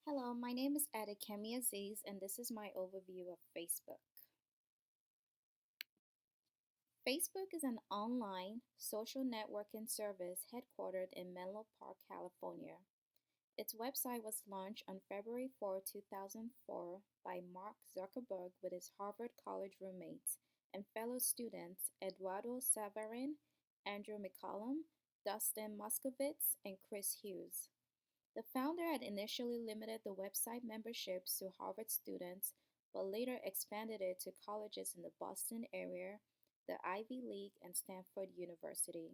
Hello, my name is Adekemi Aziz, and this is my overview of Facebook. Facebook is an online social networking service headquartered in Menlo Park, California. Its website was launched on February 4, 2004 by Mark Zuckerberg with his Harvard College roommates and fellow students Eduardo Saverin, Andrew McCollum, Dustin Moskovitz, and Chris Hughes. The founder had initially limited the website memberships to Harvard students, but later expanded it to colleges in the Boston area, the Ivy League, and Stanford University.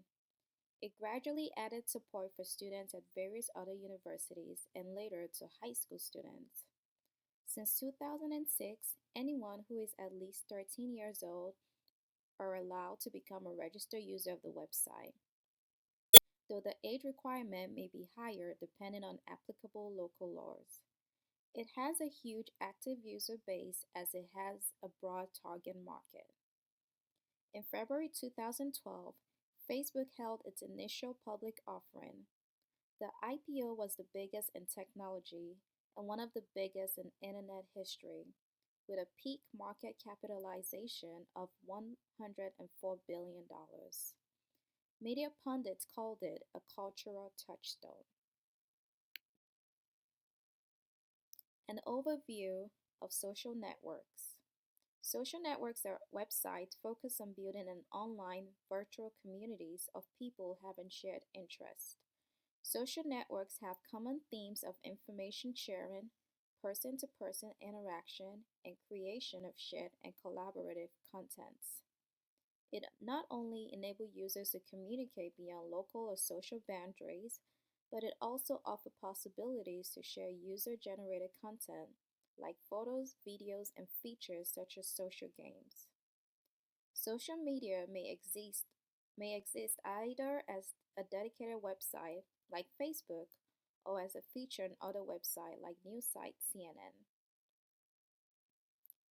It gradually added support for students at various other universities and later to high school students. Since 2006, anyone who is at least 13 years old are allowed to become a registered user of the website, though the age requirement may be higher depending on applicable local laws. It has a huge active user base as it has a broad target market. In February 2012, Facebook held its initial public offering. The IPO was the biggest in technology and one of the biggest in internet history, with a peak market capitalization of $104 billion. Media pundits called it a cultural touchstone. An overview of social networks. Social networks are websites focused on building an online virtual communities of people having shared interests. Social networks have common themes of information sharing, person to person interaction, and creation of shared and collaborative contents. It not only enables users to communicate beyond local or social boundaries, but it also offers possibilities to share user generated content like photos, videos, and features such as social games. Social media may exist either as a dedicated website like Facebook or as a feature on other websites like news site CNN.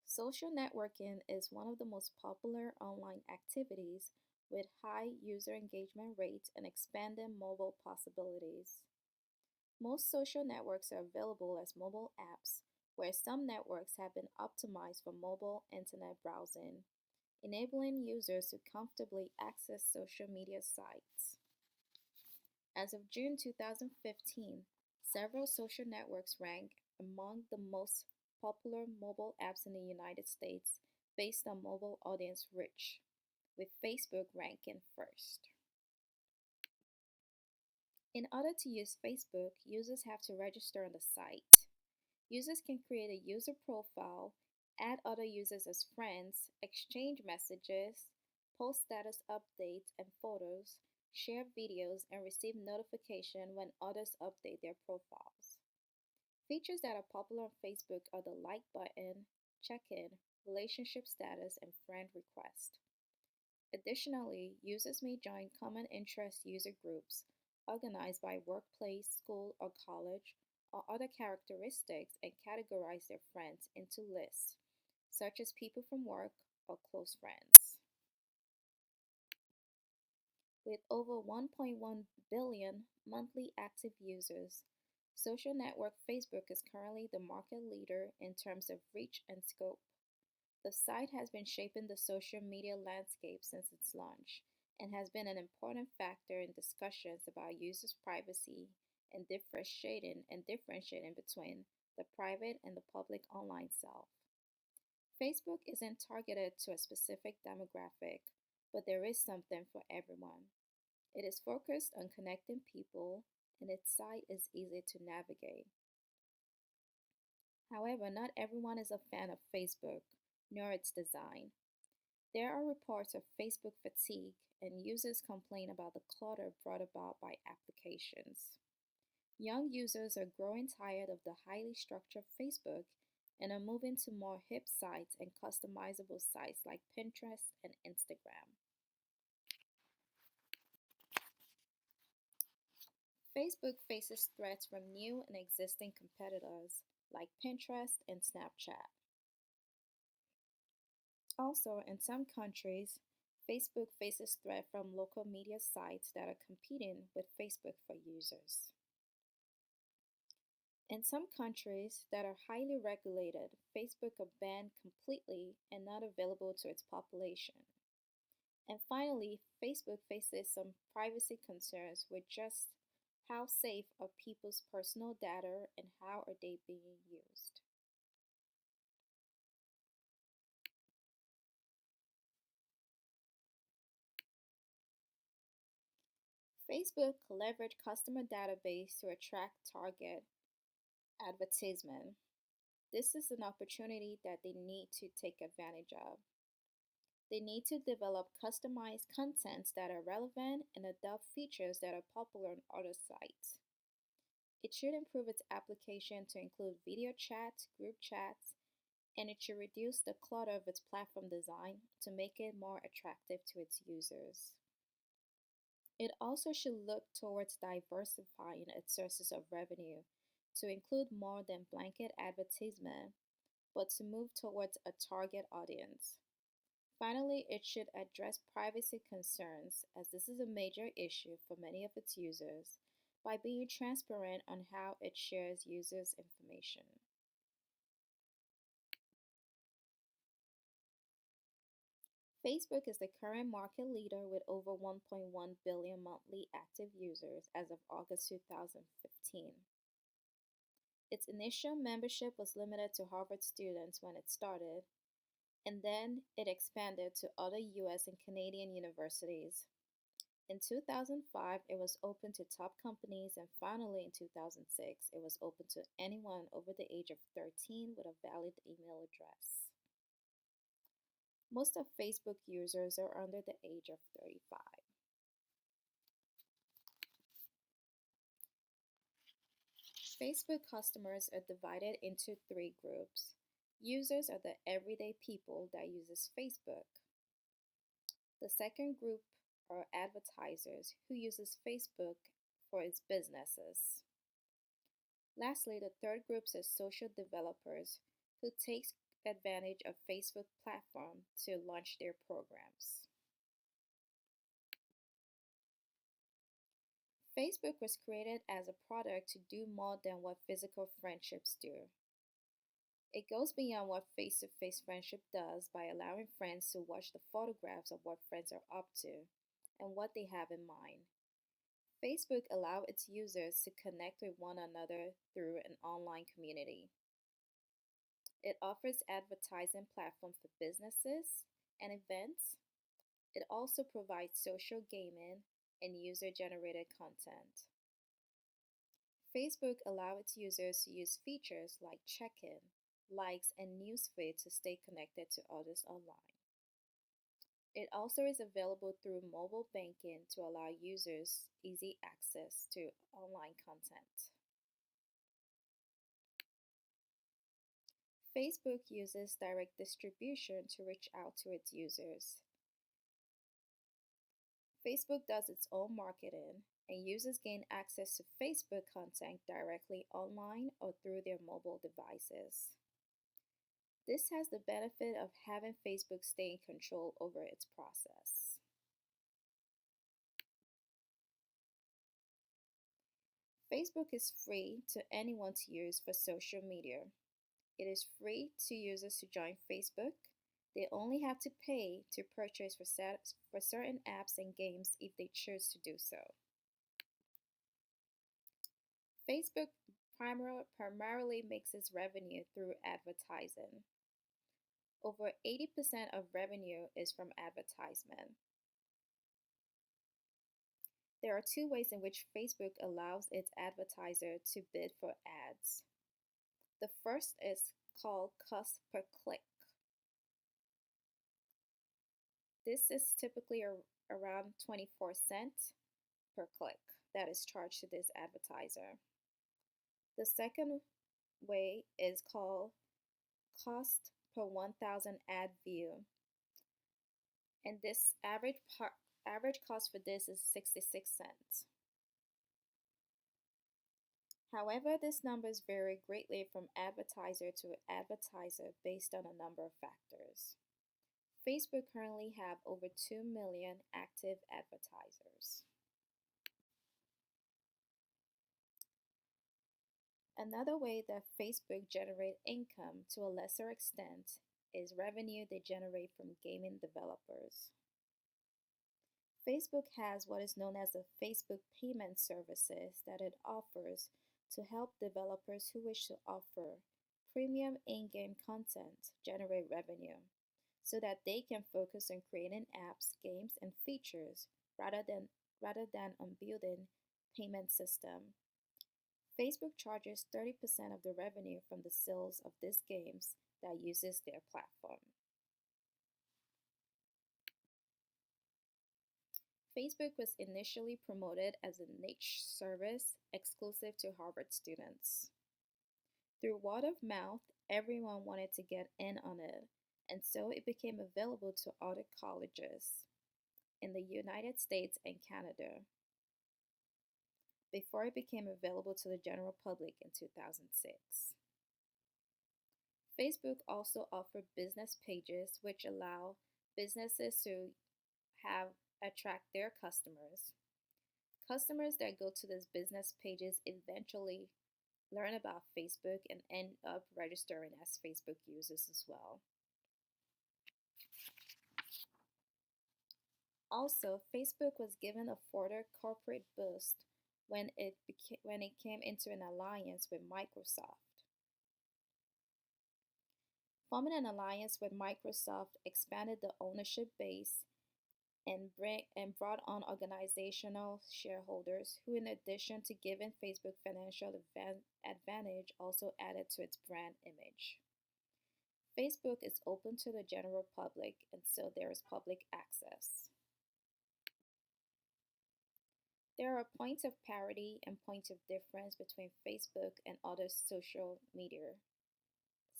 Social networking is one of the most popular online activities with high user engagement rates and expanding mobile possibilities. Most social networks are available as mobile apps, where some networks have been optimized for mobile internet browsing, enabling users to comfortably access social media sites. As of June 2015, several social networks rank among the most popular mobile apps in the United States based on mobile audience reach, with Facebook ranking first. In order to use Facebook, users have to register on the site. Users can create a user profile, add other users as friends, exchange messages, post status updates and photos, share videos, and receive notification when others update their profiles. Features that are popular on Facebook are the like button, check-in, relationship status, and friend request. Additionally, users may join common interest user groups organized by workplace, school, or college, or other characteristics and categorize their friends into lists, such as people from work or close friends. With over 1.1 billion monthly active users, social network Facebook is currently the market leader in terms of reach and scope. The site has been shaping the social media landscape since its launch and has been an important factor in discussions about users' privacy and differentiating between the private and the public online self. Facebook isn't targeted to a specific demographic, but there is something for everyone. It is focused on connecting people, and its site is easy to navigate. However, not everyone is a fan of Facebook, nor its design. There are reports of Facebook fatigue, and users complain about the clutter brought about by applications. Young users are growing tired of the highly structured Facebook and are moving to more hip sites and customizable sites like Pinterest and Instagram. Facebook faces threats from new and existing competitors like Pinterest and Snapchat. Also, in some countries, Facebook faces threat from local media sites that are competing with Facebook for users. In some countries that are highly regulated, Facebook are banned completely and not available to its population. And finally, Facebook faces some privacy concerns with just how safe are people's personal data and how are they being used. Facebook leveraged customer database to attract target advertisement. This is an opportunity that they need to take advantage of. They need to develop customized contents that are relevant and adopt features that are popular on other sites. It should improve its application to include video chats, group chats, and it should reduce the clutter of its platform design to make it more attractive to its users. It also should look towards diversifying its sources of revenue to include more than blanket advertisement, but to move towards a target audience. Finally, it should address privacy concerns, as this is a major issue for many of its users, by being transparent on how it shares users' information. Facebook is the current market leader with over 1.1 billion monthly active users as of August 2015. Its initial membership was limited to Harvard students when it started, and then it expanded to other US and Canadian universities. In 2005, it was open to top companies, and finally in 2006, it was open to anyone over the age of 13 with a valid email address. Most of Facebook users are under the age of 35. Facebook customers are divided into three groups. Users are the everyday people that uses Facebook. The second group are advertisers who uses Facebook for its businesses. Lastly, the third group is social developers who take advantage of Facebook platform to launch their programs. Facebook was created as a product to do more than what physical friendships do. It goes beyond what face-to-face friendship does by allowing friends to watch the photographs of what friends are up to and what they have in mind. Facebook allows its users to connect with one another through an online community. It offers advertising platform for businesses and events. It also provides social gaming and user-generated content. Facebook allows its users to use features like check-in, likes, and newsfeed to stay connected to others online. It also is available through mobile banking to allow users easy access to online content. Facebook uses direct distribution to reach out to its users. Facebook does its own marketing, and users gain access to Facebook content directly online or through their mobile devices. This has the benefit of having Facebook stay in control over its process. Facebook is free to anyone to use for social media. It is free to users to join Facebook. They only have to pay to purchase for certain apps and games if they choose to do so. Facebook primarily makes its revenue through advertising. Over 80% of revenue is from advertisement. There are two ways in which Facebook allows its advertiser to bid for ads. The first is called cost per click. This is typically around 24 cents per click that is charged to this advertiser. The second way is called cost per 1,000 ad view, and this average cost for this is 66 cents. However, these numbers vary greatly from advertiser to advertiser based on a number of factors. Facebook currently have over 2 million active advertisers. Another way that Facebook generate income to a lesser extent is revenue they generate from gaming developers. Facebook has what is known as the Facebook Payment Services that it offers to help developers who wish to offer premium in-game content generate revenue so that they can focus on creating apps, games, and features rather than rather than on building payment system. Facebook charges 30% of the revenue from the sales of these games that uses their platform. Facebook was initially promoted as a niche service exclusive to Harvard students. Through word of mouth, everyone wanted to get in on it, and so it became available to other colleges in the United States and Canada before it became available to the general public in 2006. Facebook also offered business pages which allow businesses to have attract their customers. Customers that go to these business pages eventually learn about Facebook and end up registering as Facebook users as well. Also, Facebook was given a further corporate boost when it came into an alliance with Microsoft. Forming an alliance with Microsoft expanded the ownership base and brought on organizational shareholders who, in addition to giving Facebook financial advantage, also added to its brand image. Facebook is open to the general public, and so there is public access. There are points of parity and points of difference between Facebook and other social media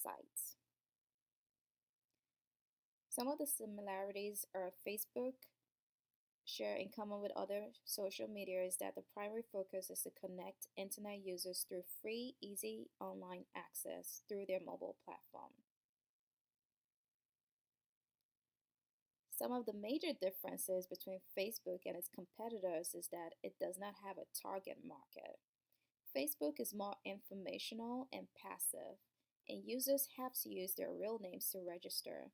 sites. Some of the similarities are Facebook share in common with other social media is that the primary focus is to connect internet users through free, easy online access through their mobile platform. Some of the major differences between Facebook and its competitors is that it does not have a target market. Facebook is more informational and passive, and users have to use their real names to register.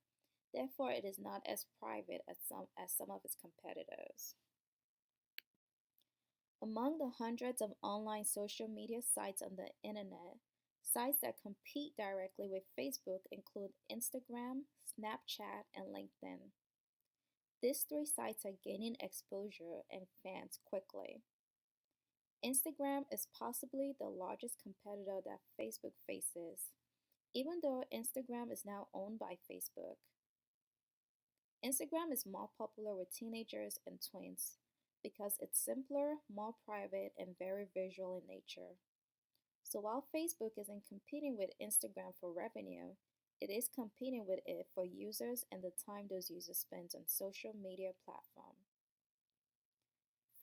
Therefore, it is not as private as some of its competitors. Among the hundreds of online social media sites on the internet, sites that compete directly with Facebook include Instagram, Snapchat, and LinkedIn. These three sites are gaining exposure and fans quickly. Instagram is possibly the largest competitor that Facebook faces, even though Instagram is now owned by Facebook. Instagram is more popular with teenagers and tweens because it's simpler, more private, and very visual in nature. So while Facebook isn't competing with Instagram for revenue, it is competing with it for users and the time those users spend on social media platform.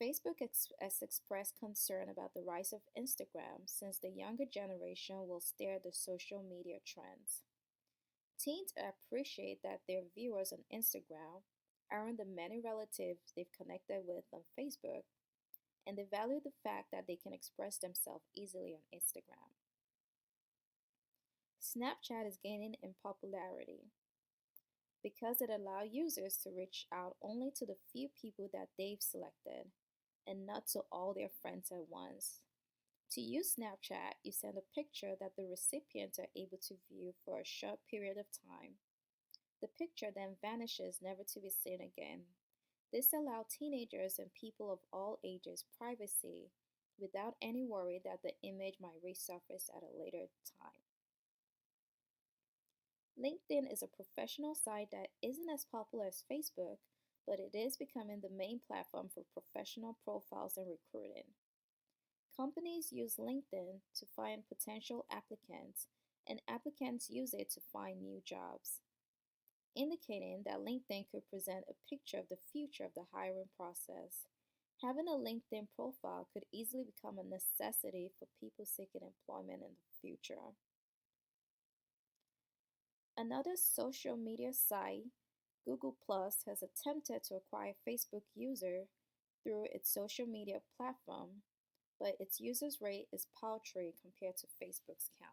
Facebook has expressed concern about the rise of Instagram since the younger generation will steer the social media trends. Teens appreciate that their viewers on Instagram aren't the many relatives they've connected with on Facebook, and they value the fact that they can express themselves easily on Instagram. Snapchat is gaining in popularity because it allows users to reach out only to the few people that they've selected and not to all their friends at once. To use Snapchat, you send a picture that the recipients are able to view for a short period of time. The picture then vanishes, never to be seen again. This allows teenagers and people of all ages privacy without any worry that the image might resurface at a later time. LinkedIn is a professional site that isn't as popular as Facebook, but it is becoming the main platform for professional profiles and recruiting. Companies use LinkedIn to find potential applicants, and applicants use it to find new jobs, indicating that LinkedIn could present a picture of the future of the hiring process. Having a LinkedIn profile could easily become a necessity for people seeking employment in the future. Another social media site, Google Plus, has attempted to acquire Facebook users through its social media platform, but its users rate is paltry compared to Facebook's count.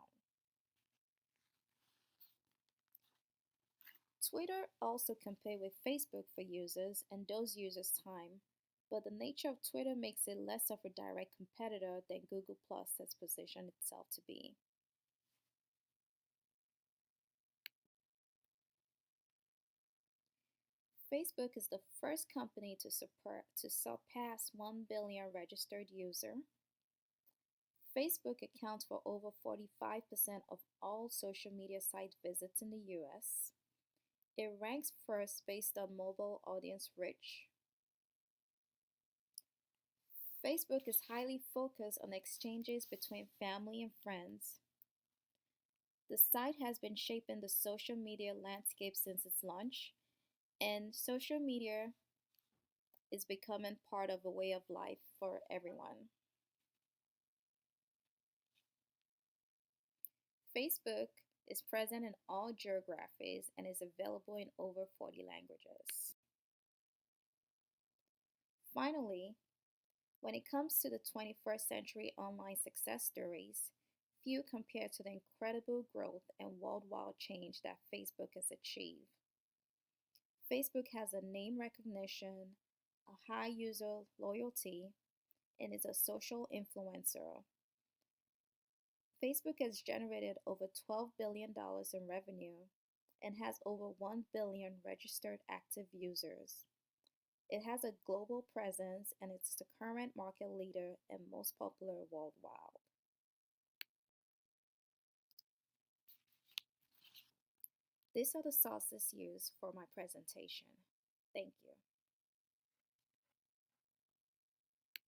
Twitter also competes with Facebook for users and those users' time, but the nature of Twitter makes it less of a direct competitor than Google Plus has positioned itself to be. Facebook is the first company to surpass 1 billion registered users. Facebook accounts for over 45% of all social media site visits in the US. It ranks first based on mobile audience reach. Facebook is highly focused on exchanges between family and friends. The site has been shaping the social media landscape since its launch, and social media is becoming part of a way of life for everyone. Facebook is present in all geographies and is available in over 40 languages. Finally, when it comes to the 21st century online success stories, few compare to the incredible growth and worldwide change that Facebook has achieved. Facebook has a name recognition, a high user loyalty, and is a social influencer. Facebook has generated over $12 billion in revenue and has over 1 billion registered active users. It has a global presence and it's the current market leader and most popular worldwide. These are the sources used for my presentation. Thank you.